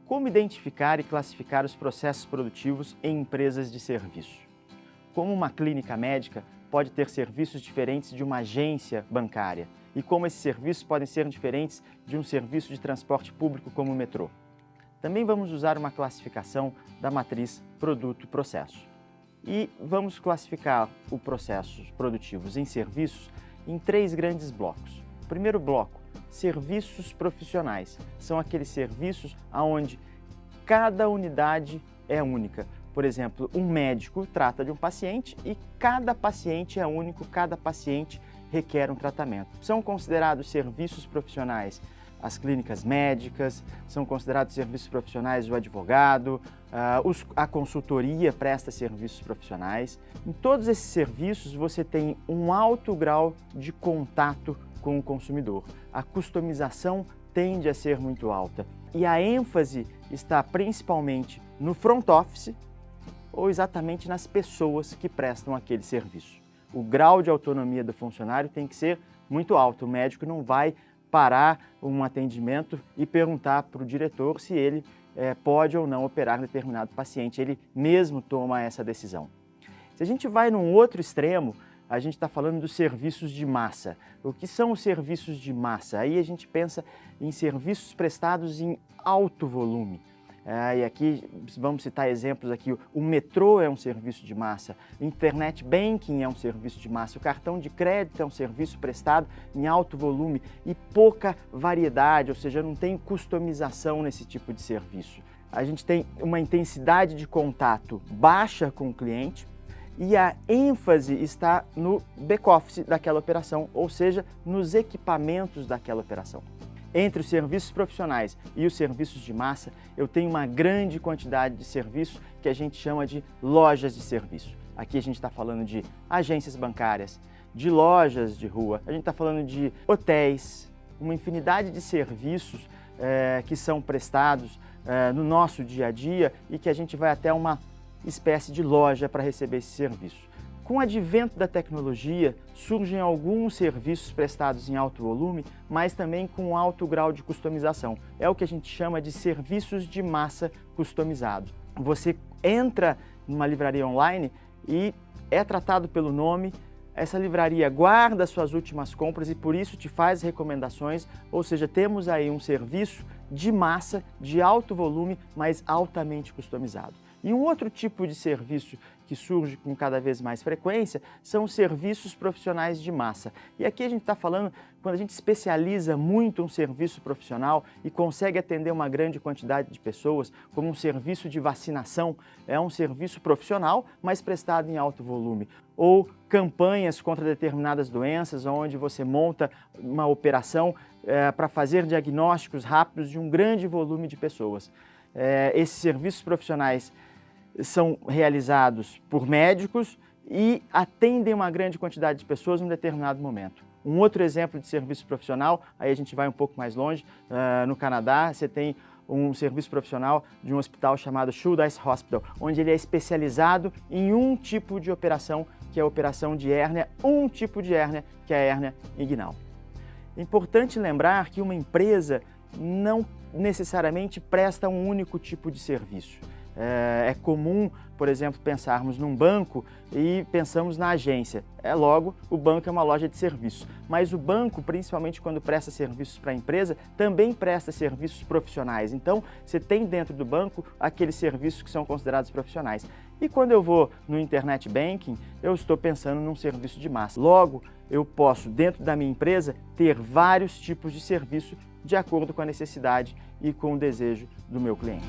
Como identificar e classificar os processos produtivos em empresas de serviço? Como uma clínica médica pode ter serviços diferentes de uma agência bancária? E como esses serviços podem ser diferentes de um serviço de transporte público como o metrô? Também vamos usar uma classificação da matriz produto-processo. E vamos classificar os processos produtivos em serviços em 3 grandes blocos. O primeiro bloco, serviços profissionais. São aqueles serviços onde cada unidade é única. Por exemplo, um médico trata de um paciente e cada paciente é único, cada paciente requer um tratamento. São considerados serviços profissionais as clínicas médicas, são considerados serviços profissionais o advogado, a consultoria presta serviços profissionais. Em todos esses serviços você tem um alto grau de contato com o consumidor. A customização tende a ser muito alta e a ênfase está principalmente no front office ou exatamente nas pessoas que prestam aquele serviço. O grau de autonomia do funcionário tem que ser muito alto. O médico não vai parar um atendimento e perguntar para o diretor se ele pode ou não operar determinado paciente. Ele mesmo toma essa decisão. Se a gente vai num outro extremo, a gente está falando dos serviços de massa. O que são os serviços de massa? Aí a gente pensa em serviços prestados em alto volume. E aqui vamos citar exemplos aqui, o metrô é um serviço de massa, o internet banking é um serviço de massa, o cartão de crédito é um serviço prestado em alto volume e pouca variedade, ou seja, não tem customização nesse tipo de serviço. A gente tem uma intensidade de contato baixa com o cliente e a ênfase está no back-office daquela operação, ou seja, nos equipamentos daquela operação. Entre os serviços profissionais e os serviços de massa, eu tenho uma grande quantidade de serviços que a gente chama de lojas de serviço. Aqui a gente está falando de agências bancárias, de lojas de rua, a gente está falando de hotéis, uma infinidade de serviços que são prestados no nosso dia a dia e que a gente vai até uma espécie de loja para receber esse serviço. Com o advento da tecnologia, surgem alguns serviços prestados em alto volume, mas também com alto grau de customização. É o que a gente chama de serviços de massa customizados. Você entra numa livraria online e é tratado pelo nome, essa livraria guarda suas últimas compras e por isso te faz recomendações, ou seja, temos aí um serviço de massa, de alto volume, mas altamente customizado. E um outro tipo de serviço que surge com cada vez mais frequência são os serviços profissionais de massa. E aqui a gente está falando quando a gente especializa muito um serviço profissional e consegue atender uma grande quantidade de pessoas, como um serviço de vacinação, é um serviço profissional, mas prestado em alto volume. Ou campanhas contra determinadas doenças, onde você monta uma operação para fazer diagnósticos rápidos de um grande volume de pessoas. Esses serviços profissionais são realizados por médicos e atendem uma grande quantidade de pessoas em um determinado momento. Um outro exemplo de serviço profissional, aí a gente vai um pouco mais longe, no Canadá você tem um serviço profissional de um hospital chamado Shouldice Hospital, onde ele é especializado em um tipo de operação, que é a operação de hérnia, um tipo de hérnia, que é a hérnia inguinal. É importante lembrar que uma empresa não necessariamente presta um único tipo de serviço. É comum, por exemplo, pensarmos num banco e pensamos na agência. Logo, o banco é uma loja de serviços. Mas o banco, principalmente quando presta serviços para a empresa, também presta serviços profissionais. Então, você tem dentro do banco aqueles serviços que são considerados profissionais. E quando eu vou no internet banking, eu estou pensando num serviço de massa. Logo, eu posso, dentro da minha empresa, ter vários tipos de serviço de acordo com a necessidade e com o desejo do meu cliente.